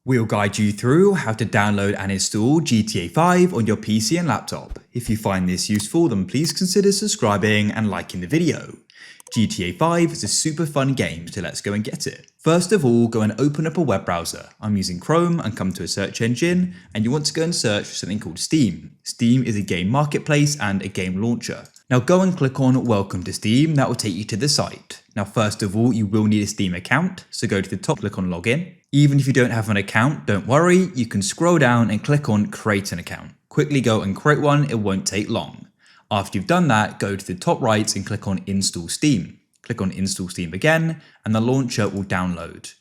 We'll guide you through how to download and install GTA 5 on your PC and laptop. If you find this useful, then please consider subscribing and liking the video. GTA 5 is a super fun game, so let's go and get it. First of all, go and open up a web browser. I'm using Chrome and come to a search engine, and you want to go and search for something called Steam. Steam is a game marketplace and a game launcher. Now go and click on Welcome to Steam, that will take you to the site. Now first of all, you will need a Steam account, so go to the top, click on Login. Even if you don't have an account, don't worry, you can scroll down and click on Create an Account. Quickly go and create one, it won't take long. After you've done that, go to the top right and click on Install Steam. Click on Install Steam again, and the launcher will download.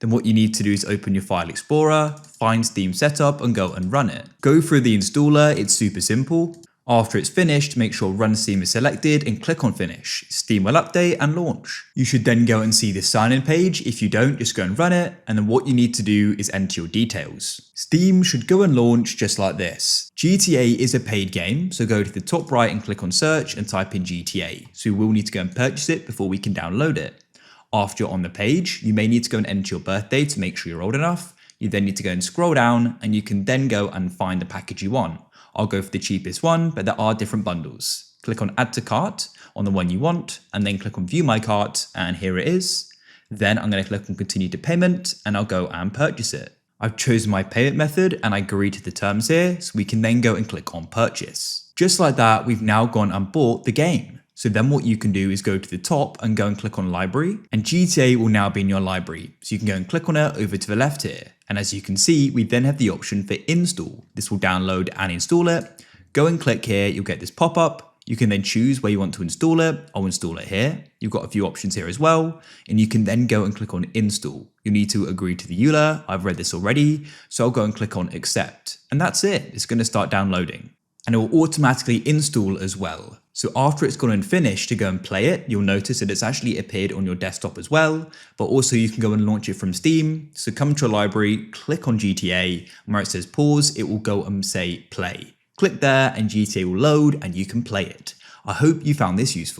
Then what you need to do is open your File Explorer, find Steam Setup, and go and run it. Go through the installer, it's super simple. After it's finished, make sure Run Steam is selected and click on Finish. Steam will update and launch. You should then go and see the sign-in page. If you don't, just go and run it, and then what you need to do is enter your details. Steam should go and launch just like this. GTA is a paid game, so go to the top right and click on Search and type in GTA. So you will need to go and purchase it before we can download it. After you're on the page, you may need to go and enter your birthday to make sure you're old enough. You then need to go and scroll down, and you can then go and find the package you want. I'll go for the cheapest one, but there are different bundles. Click on Add to Cart on the one you want, and then click on View My Cart, and here it is. Then I'm going to click on Continue to Payment, and I'll go and purchase it. I've chosen my payment method, and I agree to the terms here, so we can then go and click on Purchase. Just like that, we've now gone and bought the game. So then what you can do is go to the top and go and click on Library, and GTA will now be in your library. So you can go and click on it over to the left here. And as you can see, we then have the option for Install. This will download and install it. Go and click here, you'll get this pop-up. You can then choose where you want to install it. I'll install it here. You've got a few options here as well. And you can then go and click on Install. You need to agree to the EULA. I've read this already. So I'll go and click on Accept. And that's it. It's going to start downloading. And it will automatically install as well. So after it's gone and finished to go and play it, you'll notice that it's actually appeared on your desktop as well, but also you can go and launch it from Steam. So come to your library, click on GTA, and where it says pause, it will go and say play. Click there and GTA will load and you can play it. I hope you found this useful.